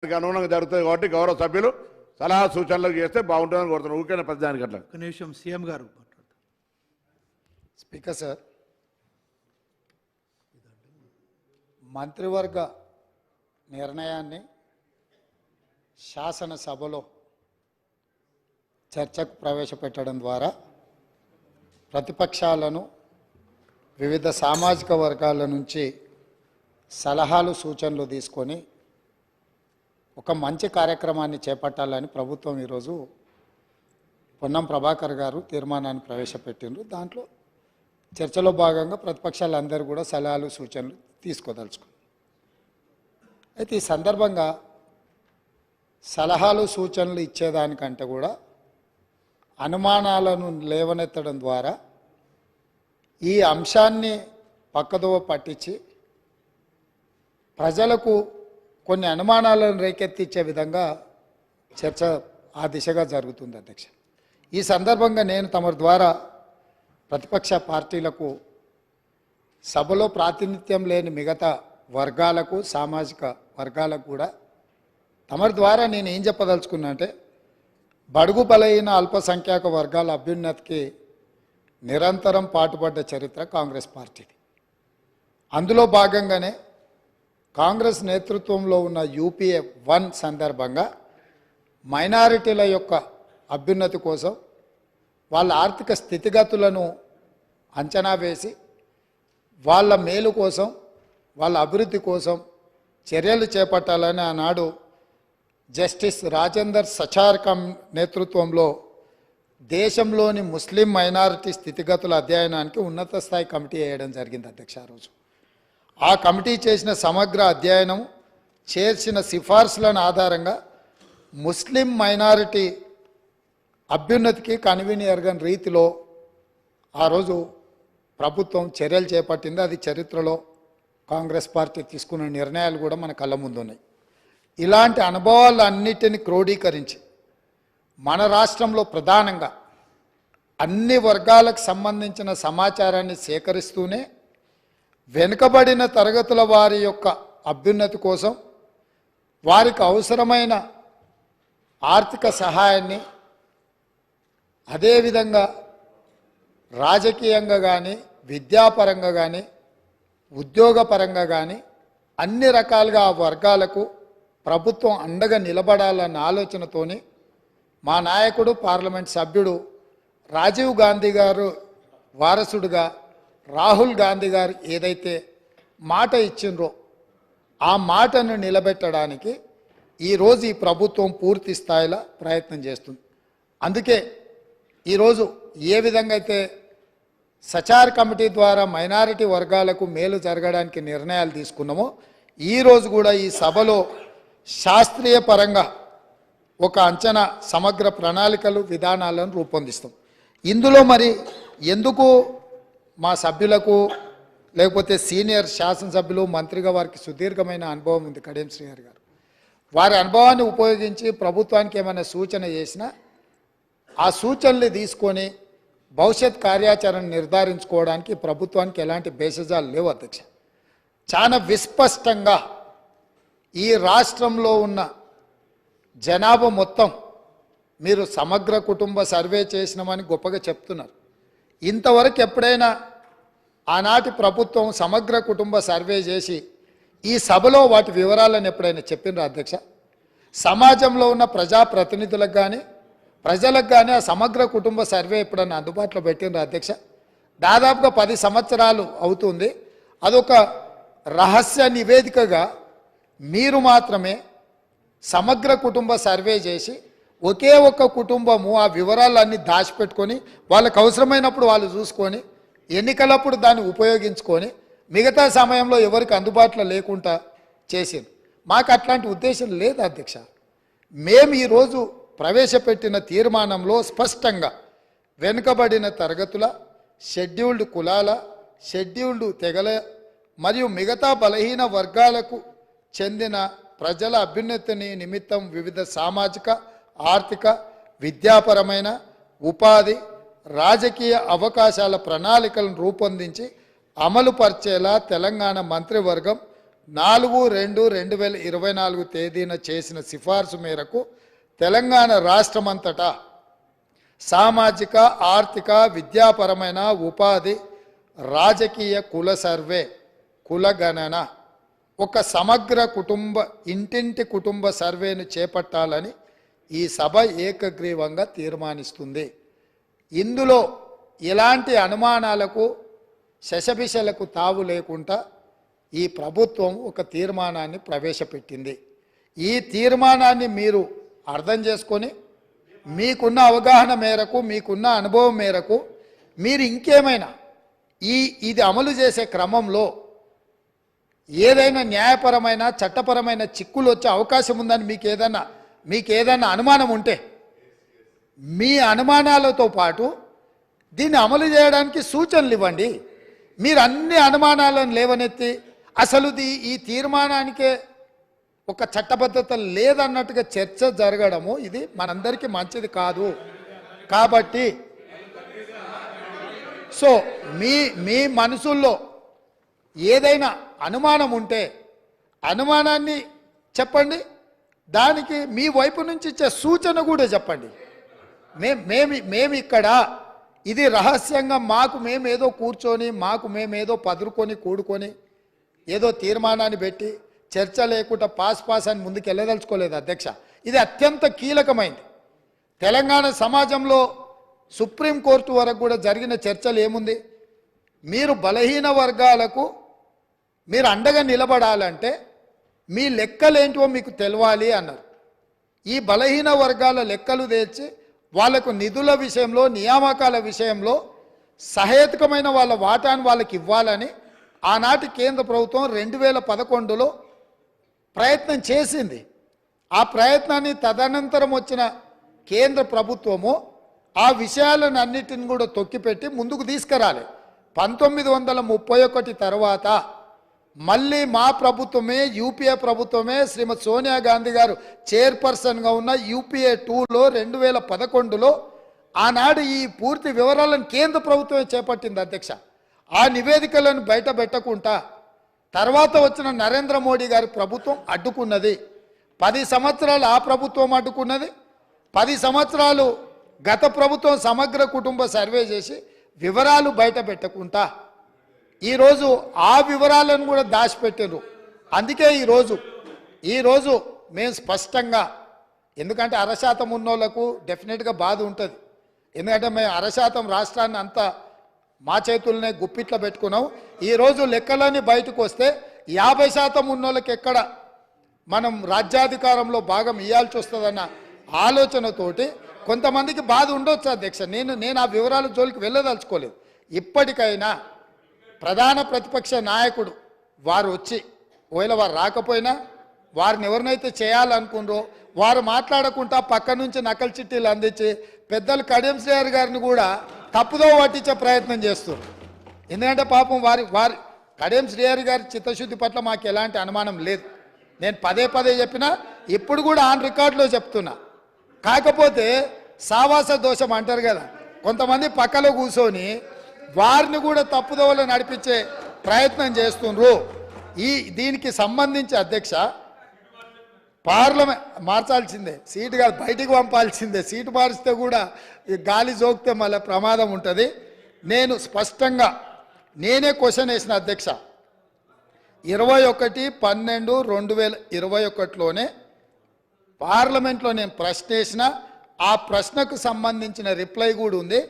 అనుగుణంగా జరుగుతుంది కాబట్టి గౌరవ సభ్యులు సలహా సూచనలు చేస్తే బాగుంటుందని కోరుతున్నాను. ఊరికే ప్రతిదానికి అట్లా. ఒక నిమిషం సీఎం గారు మాట్లాడతారు. స్పీకర్ సార్, మంత్రివర్గ నిర్ణయాన్ని శాసనసభలో చర్చకు ప్రవేశపెట్టడం ద్వారా ప్రతిపక్షాలను వివిధ సామాజిక వర్గాల నుంచి సలహాలు సూచనలు తీసుకొని ఒక మంచి కార్యక్రమాన్ని చేపట్టాలని ప్రభుత్వం ఈరోజు పొన్నం ప్రభాకర్ గారు తీర్మానాన్ని ప్రవేశపెట్టిండ్రు. దాంట్లో చర్చలో భాగంగా ప్రతిపక్షాలందరూ కూడా సలహాలు సూచనలు తీసుకోదలుచుకున్నారు. అయితే ఈ సందర్భంగా సలహాలు సూచనలు ఇచ్చేదానికంటే కూడా అనుమానాలను లేవనెత్తడం ద్వారా ఈ అంశాన్ని పక్కదోవ పట్టించి ప్రజలకు కొన్ని అనుమానాలను రేకెత్తించే విధంగా చర్చ ఆ దిశగా జరుగుతుంది అధ్యక్ష. ఈ సందర్భంగా నేను తమ ద్వారా ప్రతిపక్ష పార్టీలకు, సభలో ప్రాతినిధ్యం లేని మిగతా వర్గాలకు, సామాజిక వర్గాలకు కూడా తమ ద్వారా నేను ఏం చెప్పదలుచుకున్నా అంటే, బడుగు బలైన అల్పసంఖ్యాక వర్గాల అభ్యున్నతికి నిరంతరం పాటుపడ్డ చరిత్ర కాంగ్రెస్ పార్టీది. అందులో భాగంగానే కాంగ్రెస్ నేతృత్వంలో ఉన్న యూపీఏ 1 సందర్భంగా మైనారిటీల యొక్క అభ్యున్నతి కోసం, వాళ్ళ ఆర్థిక స్థితిగతులను అంచనా వేసి వాళ్ళ మేలు కోసం, వాళ్ళ అభివృద్ధి కోసం చర్యలు చేపట్టాలని ఆనాడు జస్టిస్ రాజేందర్ సచార్కం నేతృత్వంలో దేశంలోని ముస్లిం మైనారిటీ స్థితిగతుల అధ్యయనానికి ఉన్నత స్థాయి కమిటీ వేయడం జరిగింది అధ్యక్ష. ఆ రోజు ఆ కమిటీ చేసిన సమగ్ర అధ్యయనం, చేర్చిన సిఫార్సులను ఆధారంగా ముస్లిం మైనారిటీ అభ్యున్నతికి కన్వీనియర్గన్ రీతిలో ఆ రోజు ప్రభుత్వం చర్యలు చేపట్టింది. అది చరిత్రలో కాంగ్రెస్ పార్టీ తీసుకున్న నిర్ణయాలు కూడా మన కళ్ళ ముందు ఉన్నాయి. ఇలాంటి అనుభవాలన్నిటిని క్రోడీకరించి మన రాష్ట్రంలో ప్రధానంగా అన్ని వర్గాలకు సంబంధించిన సమాచారాన్ని సేకరిస్తూనే వెనుకబడిన తరగతుల వారి యొక్క అభ్యున్నతి కోసం వారికి అవసరమైన ఆర్థిక సహాయాన్ని, అదేవిధంగా రాజకీయంగా కానీ, విద్యాపరంగా కానీ, ఉద్యోగపరంగా కానీ అన్ని రకాలుగా ఆ వర్గాలకు ప్రభుత్వం అండగా నిలబడాలన్న ఆలోచనతోని మా నాయకుడు, పార్లమెంట్ సభ్యుడు రాజీవ్ గాంధీ గారు వారసుడుగా రాహుల్ గాంధీ గారు ఏదైతే మాట ఇచ్చిండ్రో ఆ మాటను నిలబెట్టడానికి ఈరోజు ఈ ప్రభుత్వం పూర్తి స్థాయిలో ప్రయత్నం చేస్తుంది. అందుకే ఈరోజు ఏ విధంగా అయితే సచార్ కమిటీ ద్వారా మైనారిటీ వర్గాలకు మేలు జరగడానికి నిర్ణయాలు తీసుకున్నామో, ఈరోజు కూడా ఈ సభలో శాస్త్రీయ పరంగా ఒక అంచనా, సమగ్ర ప్రణాళికలు, విధానాలను రూపొందిస్తాం. ఇందులో మరి ఎందుకు మా సభ్యులకు, లేకపోతే సీనియర్ శాసనసభ్యులు, మంత్రిగా వారికి సుదీర్ఘమైన అనుభవం ఉంది కడియం శ్రీహరి గారు, వారి అనుభవాన్ని ఉపయోగించి ప్రభుత్వానికి ఏమైనా సూచన చేసినా ఆ సూచనలు తీసుకొని భవిష్యత్ కార్యాచరణ నిర్ధారించుకోవడానికి ప్రభుత్వానికి ఎలాంటి భేషజాలు లేవు అధ్యక్ష. చాలా విస్పష్టంగా ఈ రాష్ట్రంలో ఉన్న జనాభా మొత్తం మీరు సమగ్ర కుటుంబ సర్వే చేసినామని గొప్పగా చెప్తున్నారు. ఇంతవరకు ఎప్పుడైనా ఆనాటి ప్రభుత్వం సమగ్ర కుటుంబ సర్వే చేసి ఈ సభలో వాటి వివరాలను ఎప్పుడైనా చెప్పినరా అధ్యక్ష? సమాజంలో ఉన్న ప్రజాప్రతినిధులకు కానీ, ప్రజలకు కానీ ఆ సమగ్ర కుటుంబ సర్వే ఎప్పుడైనా అందుబాటులో పెట్టినరా అధ్యక్ష? దాదాపుగా 10 సంవత్సరాలు అవుతుంది. అదొక రహస్య నివేదికగా మీరు మాత్రమే సమగ్ర కుటుంబ సర్వే చేసి ఒకే ఒక్క కుటుంబము ఆ వివరాలన్నీ దాచిపెట్టుకొని వాళ్ళకు అవసరమైనప్పుడు వాళ్ళు చూసుకొని ఎన్నికలప్పుడు దాన్ని ఉపయోగించుకొని మిగతా సమయంలో ఎవరికి అందుబాటులో లేకుండా చేసింది. మాకు అట్లాంటి ఉద్దేశం లేదు అధ్యక్ష. మేము ఈరోజు ప్రవేశపెట్టిన తీర్మానంలో స్పష్టంగా వెనుకబడిన తరగతుల, షెడ్యూల్డ్ కులాల, షెడ్యూల్డ్ తెగల మరియు మిగతా బలహీన వర్గాలకు చెందిన ప్రజల అభ్యున్నతిని నిమిత్తం వివిధ సామాజిక, ఆర్థిక, విద్యాపరమైన, ఉపాధి, రాజకీయ అవకాశాల ప్రణాళికలను రూపొందించి అమలు పరిచేలా తెలంగాణ మంత్రివర్గం 4/2/2024 తేదీన చేసిన సిఫార్సు మేరకు తెలంగాణ రాష్ట్రమంతటా సామాజిక ఆర్థిక విద్యాపరమైన ఉపాధి రాజకీయ కుల సర్వే కులగణన ఒక సమగ్ర ఇంటింటి కుటుంబ సర్వేను చేపట్టాలని ఈ సభ ఏకగ్రీవంగా తీర్మానిస్తుంది. ఇందులో ఎలాంటి అనుమానాలకు శశబిషలకు తావు లేకుండా ఈ ప్రభుత్వం ఒక తీర్మానాన్ని ప్రవేశపెట్టింది. ఈ తీర్మానాన్ని మీరు అర్థం చేసుకొని మీకున్న అవగాహన మేరకు మీకున్న అనుభవం మేరకు మీరు ఇంకేమైనా ఇది అమలు చేసే క్రమంలో ఏదైనా న్యాయపరమైన చట్టపరమైన చిక్కులు వచ్చే అవకాశం ఉందని మీకు ఏదైనా అనుమానం ఉంటే మీ అనుమానాలతో పాటు దీన్ని అమలు చేయడానికి సూచనలు ఇవ్వండి. మీరు అన్ని అనుమానాలను లేవనెత్తి అసలు ఈ తీర్మానానికే ఒక చట్టబద్ధత లేదన్నట్టుగా చర్చ జరగడము ఇది మనందరికీ మంచిది కాదు. కాబట్టి సో మీ మనసుల్లో ఏదైనా అనుమానం ఉంటే అనుమానాన్ని చెప్పండి, దానికి మీ వైపు నుంచి ఇచ్చే సూచన కూడా చెప్పండి. మేము ఇక్కడ ఇది రహస్యంగా మేమేదో కూర్చొని మేమేదో కూడుకొని ఏదో తీర్మానాన్ని పెట్టి చర్చ లేకుండా పాస్ అని ముందుకు వెళ్ళదలుచుకోలేదు అధ్యక్ష. ఇది అత్యంత కీలకమైంది. తెలంగాణ సమాజంలో సుప్రీంకోర్టు వరకు కూడా జరిగిన చర్చలు ఏముంది, మీరు బలహీన వర్గాలకు మీరు అండగా నిలబడాలంటే మీ లెక్కలేంటివో మీకు తెలవాలి అన్నారు. ఈ బలహీన వర్గాల లెక్కలు తెచ్చి వాళ్లకు నిధుల విషయంలో నియామకాల విషయంలో సహేతుకమైన వాళ్ళ వాటాను వాళ్ళకి ఇవ్వాలని ఆనాటి కేంద్ర ప్రభుత్వం 2011లో ప్రయత్నం చేసింది. ఆ ప్రయత్నాన్ని తదనంతరం వచ్చిన కేంద్ర ప్రభుత్వము ఆ విషయాలను అన్నిటిని కూడా తొక్కిపెట్టి ముందుకు తీసుకురాలి. 1931 తర్వాత మళ్ళీ మా ప్రభుత్వమే యూపీఏ ప్రభుత్వమే శ్రీమతి సోనియా గాంధీ గారు చైర్పర్సన్గా ఉన్న యూపీఏ 2లో 2011లో ఆనాడు ఈ పూర్తి వివరాలను కేంద్ర ప్రభుత్వమే చేపట్టింది అధ్యక్ష. ఆ నివేదికలను బయట పెట్టకుండా తర్వాత వచ్చిన నరేంద్ర మోడీ గారి ప్రభుత్వం అడ్డుకున్నది. 10 సంవత్సరాలు ఆ ప్రభుత్వం అడ్డుకున్నది. 10 సంవత్సరాలు గత ప్రభుత్వం సమగ్ర కుటుంబ సర్వే చేసి వివరాలు బయట పెట్టకుండా ఈరోజు ఆ వివరాలను కూడా దాచిపెట్టారు. అందుకే ఈరోజు మేము స్పష్టంగా, ఎందుకంటే 1% ఉన్నోళ్లకు డెఫినెట్గా బాధ ఉంటుంది. ఎందుకంటే మేము 1% రాష్ట్రాన్ని అంతా మా చేతుల్నే గుప్పిట్లో పెట్టుకున్నాం. ఈరోజు లెక్కలన్నీ బయటకు వస్తే 50% ఉన్నోళ్ళకి ఎక్కడ మనం రాజ్యాధికారంలో భాగం ఇవ్వాల్సి వస్తుందన్న ఆలోచనతోటి కొంతమందికి బాధ ఉండొచ్చు అధ్యక్ష. నేను ఆ వివరాల జోలికి వెళ్ళదలుచుకోలేదు. ఇప్పటికైనా ప్రధాన ప్రతిపక్ష నాయకుడు వారు వచ్చి, ఒకవేళ వారు రాకపోయినా వారిని ఎవరినైతే చేయాలనుకున్నారో వారు మాట్లాడకుండా పక్క నుంచి నకలు చిట్టీలు అందించి పెద్దలు కడియం శ్రీహరి గారిని కూడా తప్పుదో పట్టించే ప్రయత్నం చేస్తారు. ఎందుకంటే పాపం వారి కడియం శ్రీహరి గారి చిత్తశుద్ధి పట్ల మాకు ఎలాంటి అనుమానం లేదు. నేను పదే చెప్పినా ఇప్పుడు కూడా ఆన్ రికార్డులో చెప్తున్నా. కాకపోతే సావాస దోషం అంటారు కదా, కొంతమంది పక్కలో కూర్చొని వారిని కూడా తప్పుదోవలో నడిపించే ప్రయత్నం చేస్తుండ్రు. దీనికి సంబంధించి అధ్యక్ష పార్లమెంట్ మార్చాల్సిందే, సీటు కాదు బయటికి పంపాల్సిందే. సీటు మారిస్తే కూడా గాలి జోకితే మళ్ళీ ప్రమాదం ఉంటుంది. నేను స్పష్టంగా నేనే క్వశ్చన్ వేసిన అధ్యక్ష. 21/12/2021లోనే పార్లమెంట్లో నేను ప్రశ్న వేసిన, ఆ ప్రశ్నకు సంబంధించిన రిప్లై కూడా ఉంది.